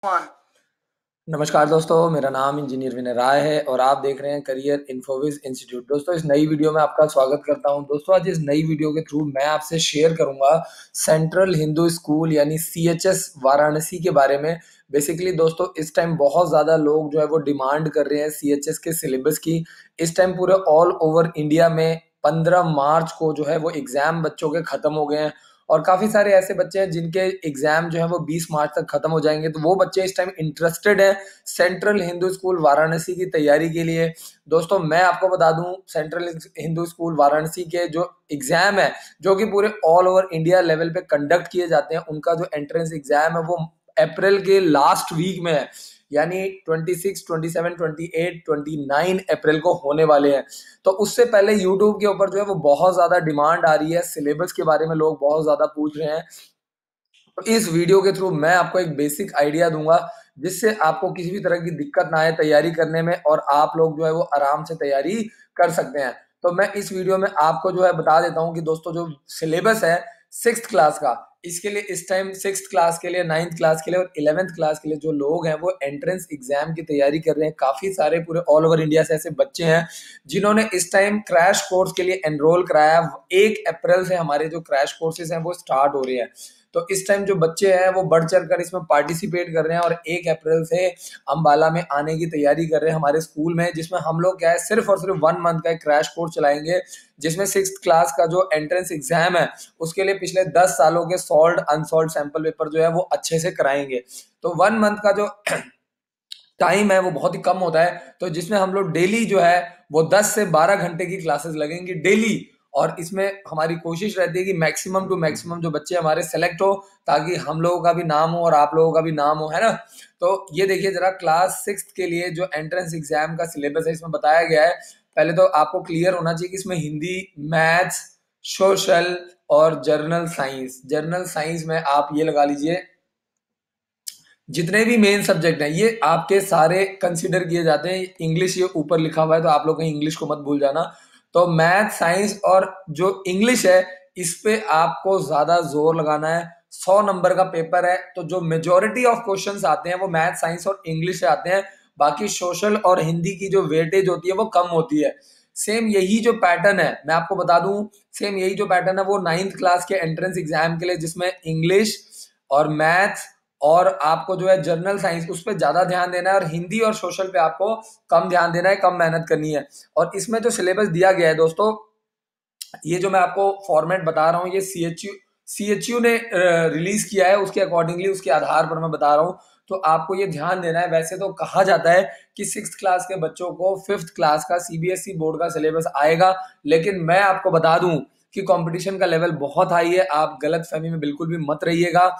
One. नमस्कार दोस्तों, मेरा नाम इंजीनियर विनय राय है और आप देख रहे हैं करियर इन्फोविज इंस्टीट्यूट। दोस्तों, इस नई वीडियो में आपका स्वागत करता हूं। दोस्तों, आज इस नई वीडियो के थ्रू मैं आपसे शेयर करूंगा सेंट्रल हिंदू स्कूल यानी सीएचएस वाराणसी के बारे में। बेसिकली दोस्तों, इस टाइम बहुत ज़्यादा लोग जो है वो डिमांड कर रहे हैं सीएचएस के सिलेबस की। इस टाइम पूरे ऑल ओवर इंडिया में 15 मार्च को जो है वो एग्ज़ाम बच्चों के ख़त्म हो गए हैं और काफ़ी सारे ऐसे बच्चे हैं जिनके एग्ज़ाम जो है वो 20 मार्च तक ख़त्म हो जाएंगे। तो वो बच्चे इस टाइम इंटरेस्टेड हैं सेंट्रल हिंदू स्कूल वाराणसी की तैयारी के लिए। दोस्तों, मैं आपको बता दूं, सेंट्रल हिंदू स्कूल वाराणसी के जो एग्ज़ाम है, जो कि पूरे ऑल ओवर इंडिया लेवल पे कंडक्ट किए जाते हैं, उनका जो एंट्रेंस एग्ज़ाम है वो अप्रैल के लास्ट वीक में है, यानी 26, 27, 28, 29 अप्रैल को होने वाले हैं। तो उससे पहले यूट्यूब के ऊपर जो है वो बहुत ज़्यादा डिमांड आ रही है, सिलेबस के बारे में लोग बहुत ज़्यादा पूछ रहे हैं। तो इस वीडियो के थ्रू मैं आपको एक बेसिक आइडिया दूंगा जिससे आपको किसी भी तरह की दिक्कत ना आए तैयारी करने में और आप लोग जो है वो आराम से तैयारी कर सकते हैं। तो मैं इस वीडियो में आपको जो है बता देता हूं कि दोस्तों, जो सिलेबस है सिक्स क्लास का, इसके लिए इस टाइम सिक्स क्लास के लिए, नाइन्थ क्लास के लिए और 11th क्लास के लिए जो लोग हैं वो एंट्रेंस एग्जाम की तैयारी कर रहे हैं। काफी सारे पूरे ऑल ओवर इंडिया से ऐसे बच्चे हैं जिन्होंने इस टाइम क्रैश कोर्स के लिए एनरोल कराया। 1 अप्रैल से हमारे जो क्रैश कोर्सेज हैं वो स्टार्ट हो रहे हैं। तो इस टाइम जो बच्चे हैं वो बढ़ चढ़ कर इसमें पार्टिसिपेट कर रहे हैं और 1 अप्रैल से अम्बाला में आने की तैयारी कर रहे हैं हमारे स्कूल में, जिसमें हम लोग क्या है सिर्फ और सिर्फ 1 मंथ का एक क्रैश कोर्स चलाएंगे, जिसमें सिक्स क्लास का जो एंट्रेंस एग्जाम है उसके लिए पिछले 10 सालों के सॉल्व अनसॉल्व सैंपल पेपर जो है वो अच्छे से कराएंगे। तो 1 मंथ का जो टाइम है वो बहुत ही कम होता है, तो जिसमें हम लोग डेली जो है वो 10 से 12 घंटे की क्लासेस लगेंगी डेली। और इसमें हमारी कोशिश रहती है कि मैक्सिमम टू मैक्सिमम जो बच्चे हमारे सेलेक्ट हो, ताकि हम लोगों का भी नाम हो और आप लोगों का भी नाम हो, है ना। तो ये देखिए जरा, क्लास सिक्स के लिए जो एंट्रेंस एग्जाम का सिलेबस है इसमें बताया गया है। पहले तो आपको क्लियर होना चाहिए कि इसमें हिंदी, मैथ्स, सोशल और जर्नल साइंस में आप ये लगा लीजिए, जितने भी मेन सब्जेक्ट हैं ये आपके सारे कंसिडर किए जाते हैं। इंग्लिश ये ऊपर लिखा हुआ है तो आप लोग कहीं इंग्लिश को मत भूल जाना। तो मैथ, साइंस और जो इंग्लिश है इस पे आपको ज्यादा जोर लगाना है। 100 नंबर का पेपर है, तो जो मेजोरिटी ऑफ क्वेश्चंस आते हैं वो मैथ, साइंस और इंग्लिश से आते हैं। बाकी सोशल और हिंदी की जो वेटेज होती है वो कम होती है। सेम यही जो पैटर्न है मैं आपको बता दूं, सेम यही जो पैटर्न है वो 9th क्लास के एंट्रेंस एग्जाम के लिए, जिसमें इंग्लिश और मैथ्स और आपको जो है जनरल साइंस उस पर ज्यादा ध्यान देना है और हिंदी और सोशल पे आपको कम ध्यान देना है, कम मेहनत करनी है। और इसमें जो सिलेबस दिया गया है दोस्तों, ये जो मैं आपको फॉर्मेट बता रहा हूँ ये सीएचयू ने रिलीज किया है, उसके अकॉर्डिंगली उसके आधार पर मैं बता रहा हूँ। तो आपको ये ध्यान देना है। वैसे तो कहा जाता है कि सिक्स क्लास के बच्चों को फिफ्थ क्लास का सीबीएसई बोर्ड का सिलेबस आएगा, लेकिन मैं आपको बता दूं कि कंपटीशन का लेवल बहुत हाई है। आप गलत फहमी में बिल्कुल भी मत रहिएगा।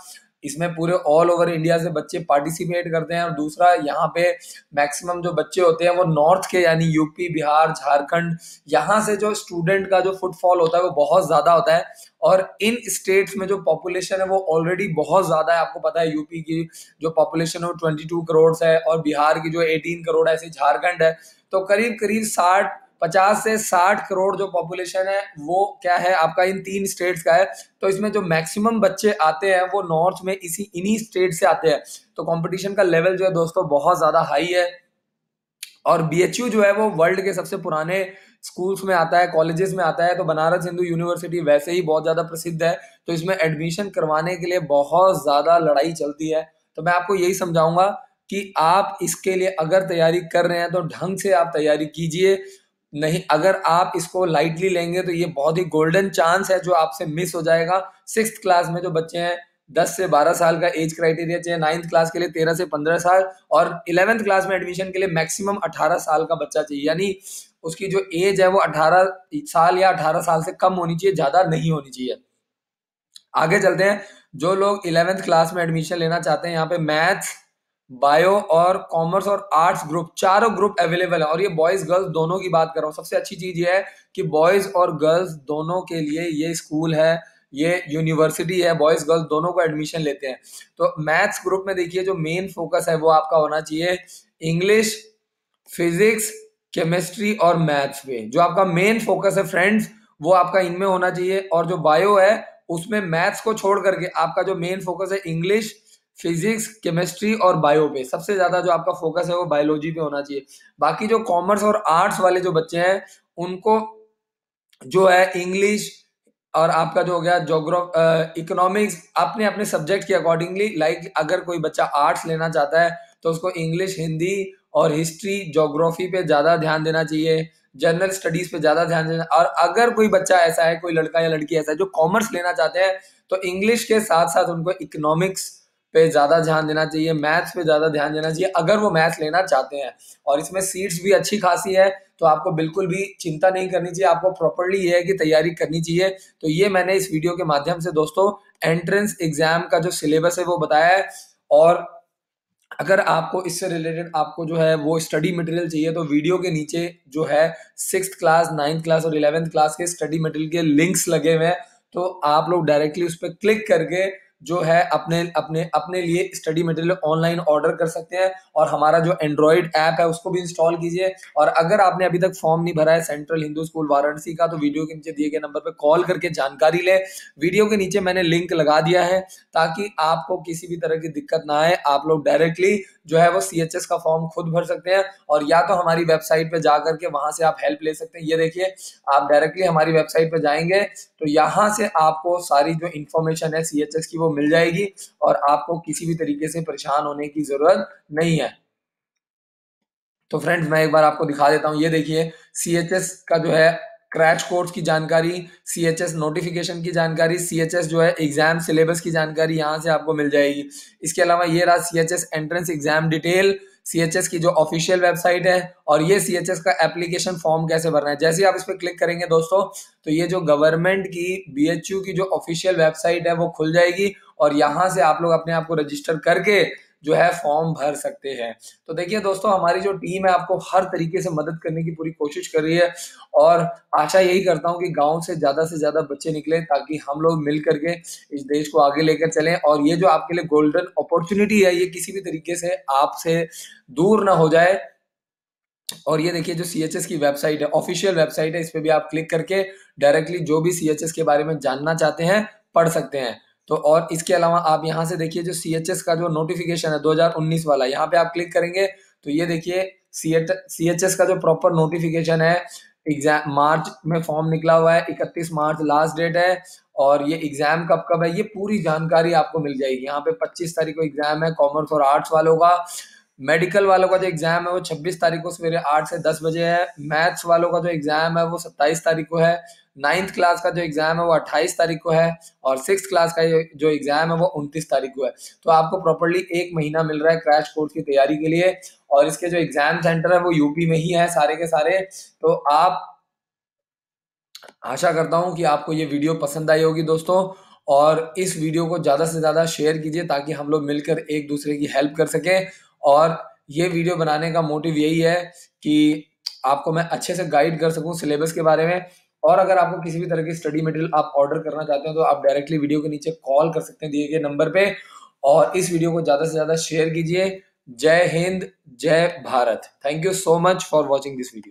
इसमें पूरे ऑल ओवर इंडिया से बच्चे पार्टिसिपेट करते हैं और दूसरा यहाँ पे मैक्सिमम जो बच्चे होते हैं वो नॉर्थ के, यानी यूपी, बिहार, झारखंड, यहाँ से जो स्टूडेंट का जो फुटफॉल होता है वो बहुत ज्यादा होता है। और इन स्टेट्स में जो पॉपुलेशन है वो ऑलरेडी बहुत ज्यादा है। आपको पता है यूपी की जो पॉपुलेशन है वो 22 करोड़ है और बिहार की जो 18 करोड़ है, ऐसे झारखंड है। तो करीब करीब 50 से 60 करोड़ जो पॉपुलेशन है वो क्या है आपका इन तीन स्टेट्स का है। तो इसमें जो मैक्सिमम बच्चे आते हैं वो नॉर्थ में इन्हीं स्टेट से आते हैं। तो कंपटीशन का लेवल जो है दोस्तों बहुत ज्यादा हाई है। और बीएचयू जो है वो वर्ल्ड के सबसे पुराने स्कूल्स में आता है, कॉलेजेस में आता है। तो बनारस हिंदू यूनिवर्सिटी वैसे ही बहुत ज्यादा प्रसिद्ध है, तो इसमें एडमिशन करवाने के लिए बहुत ज्यादा लड़ाई चलती है। तो मैं आपको यही समझाऊंगा कि आप इसके लिए अगर तैयारी कर रहे हैं तो ढंग से आप तैयारी कीजिए। नहीं, अगर आप इसको लाइटली लेंगे तो ये बहुत ही गोल्डन चांस है जो आपसे मिस हो जाएगा। सिक्स क्लास में जो बच्चे हैं 10 से 12 साल का एज क्राइटेरिया चाहिए, 9th क्लास के लिए 13 से 15 साल और 11th क्लास में एडमिशन के लिए मैक्सिमम 18 साल का बच्चा चाहिए। यानी उसकी जो एज है वो 18 साल या 18 साल से कम होनी चाहिए, ज्यादा नहीं होनी चाहिए। आगे चलते हैं। जो लोग 11th क्लास में एडमिशन लेना चाहते हैं, यहाँ पे मैथ्स, बायो और कॉमर्स और आर्ट्स ग्रुप, चारों ग्रुप अवेलेबल है। और ये बॉयज गर्ल्स दोनों की बात कर रहा हूँ। सबसे अच्छी चीज ये है कि बॉयज और गर्ल्स दोनों के लिए ये स्कूल है, ये यूनिवर्सिटी है, बॉयज गर्ल्स दोनों को एडमिशन लेते हैं। तो मैथ्स ग्रुप में देखिए जो मेन फोकस है वो आपका होना चाहिए इंग्लिश, फिजिक्स, केमिस्ट्री और मैथ्स पे। जो आपका मेन फोकस है फ्रेंड्स वो आपका इनमें होना चाहिए। और जो बायो है उसमें मैथ्स को छोड़ करके आपका जो मेन फोकस है इंग्लिश, फिजिक्स, केमिस्ट्री और बायो पे सबसे ज़्यादा जो आपका फोकस है वो बायोलॉजी पे होना चाहिए। बाकी जो कॉमर्स और आर्ट्स वाले जो बच्चे हैं उनको जो है इंग्लिश और आपका जो हो गया इकोनॉमिक्स अपने अपने सब्जेक्ट के अकॉर्डिंगली, लाइक अगर कोई बच्चा आर्ट्स लेना चाहता है तो उसको इंग्लिश, हिंदी और हिस्ट्री, ज्योग्राफी पे ज़्यादा ध्यान देना चाहिए, जनरल स्टडीज पे ज़्यादा ध्यान देना। और अगर कोई बच्चा ऐसा है, कोई लड़का या लड़की ऐसा है जो कॉमर्स लेना चाहते हैं, तो इंग्लिश के साथ साथ उनको इकोनॉमिक्स पे ज़्यादा ध्यान देना चाहिए, मैथ्स पे ज़्यादा ध्यान देना चाहिए अगर वो मैथ्स लेना चाहते हैं। और इसमें सीट्स भी अच्छी खासी है, तो आपको बिल्कुल भी चिंता नहीं करनी चाहिए, आपको प्रॉपर्ली ये है कि तैयारी करनी चाहिए। तो ये मैंने इस वीडियो के माध्यम से दोस्तों एंट्रेंस एग्जाम का जो सिलेबस है वो बताया है। और अगर आपको इससे रिलेटेड आपको जो है वो स्टडी मटेरियल चाहिए तो वीडियो के नीचे जो है 6th क्लास, 9th क्लास और 11th क्लास के स्टडी मटेरियल के लिंक्स लगे हुए हैं, तो आप लोग डायरेक्टली उस पर क्लिक करके जो है अपने अपने अपने लिए स्टडी मटेरियल ऑनलाइन ऑर्डर कर सकते हैं। और हमारा जो एंड्रॉइड ऐप है उसको भी इंस्टॉल कीजिए। और अगर आपने अभी तक फॉर्म नहीं भरा है सेंट्रल हिंदू स्कूल वाराणसी का, तो वीडियो के नीचे दिए गए नंबर पर कॉल करके जानकारी ले। वीडियो के नीचे मैंने लिंक लगा दिया है ताकि आपको किसी भी तरह की दिक्कत ना आए, आप लोग डायरेक्टली जो है वो सीएचएस का फॉर्म खुद भर सकते हैं। और या तो हमारी वेबसाइट पे जा करके वहां से आप हेल्प ले सकते हैं। ये देखिए, आप डायरेक्टली हमारी वेबसाइट पे जाएंगे तो यहाँ से आपको सारी जो इन्फॉर्मेशन है सीएचएस की वो मिल जाएगी और आपको किसी भी तरीके से परेशान होने की जरूरत नहीं है। तो फ्रेंड्स मैं एक बार आपको दिखा देता हूँ। ये देखिए, सीएचएस का जो है क्रैश कोर्स की जानकारी, सीएचएस नोटिफिकेशन की जानकारी, सीएचएस जो है एग्जाम सिलेबस की जानकारी यहाँ से आपको मिल जाएगी। इसके अलावा ये रहा CHS entrance exam detail, CHS की जो ऑफिशियल वेबसाइट है, और ये सीएचएस का एप्लीकेशन फॉर्म कैसे भरना है। जैसे ही आप इस पर क्लिक करेंगे दोस्तों, तो ये जो गवर्नमेंट की बीएचयू की जो ऑफिशियल वेबसाइट है वो खुल जाएगी और यहाँ से आप लोग अपने आप को रजिस्टर करके जो है फॉर्म भर सकते हैं। तो देखिए दोस्तों, हमारी जो टीम है आपको हर तरीके से मदद करने की पूरी कोशिश कर रही है और आशा यही करता हूं कि गांव से ज्यादा बच्चे निकले ताकि हम लोग मिल करके इस देश को आगे लेकर चलें। और ये जो आपके लिए गोल्डन अपॉर्चुनिटी है, ये किसी भी तरीके से आपसे दूर ना हो जाए। और ये देखिए, जो सीएचएस की वेबसाइट है, ऑफिशियल वेबसाइट है, इस पे भी आप क्लिक करके डायरेक्टली जो भी सीएचएस के बारे में जानना चाहते हैं पढ़ सकते हैं। तो और इसके अलावा आप यहाँ से देखिए, जो सीएचएस का जो नोटिफिकेशन है 2019 वाला, यहाँ पे आप क्लिक करेंगे तो ये देखिए सीएचएस का जो प्रॉपर नोटिफिकेशन है, एग्जाम मार्च में फॉर्म निकला हुआ है, 31 मार्च लास्ट डेट है। और ये एग्जाम कब कब है ये पूरी जानकारी आपको मिल जाएगी। यहाँ पे 25 तारीख को एग्जाम है कॉमर्स और आर्ट्स वालों का। मेडिकल वालों का जो एग्जाम है वो 26 तारीख को सवेरे 8 से 10 बजे है। मैथ्स वालों का जो एग्जाम है वो 27 तारीख को है। 9th क्लास का जो एग्जाम है वो 28 तारीख को है और 6th क्लास का जो एग्जाम है वो 29 तारीख को है। तो आपको प्रॉपर्ली 1 महीना मिल रहा है क्रैश कोर्स की तैयारी के लिए। और इसके जो एग्जाम सेंटर है वो यूपी में ही है सारे के सारे। तो आप, आशा करता हूं कि आपको ये वीडियो पसंद आई होगी दोस्तों, और इस वीडियो को ज़्यादा से ज़्यादा शेयर कीजिए ताकि हम लोग मिलकर एक दूसरे की हेल्प कर सकें। और ये वीडियो बनाने का मोटिव यही है कि आपको मैं अच्छे से गाइड कर सकूं सिलेबस के बारे में। और अगर आपको किसी भी तरह की स्टडी मटेरियल आप ऑर्डर करना चाहते हैं तो आप डायरेक्टली वीडियो के नीचे कॉल कर सकते हैं दिए गए नंबर पे। और इस वीडियो को ज़्यादा से ज़्यादा शेयर कीजिए। जय हिंद, जय Bharat. Thank you so much for watching this video.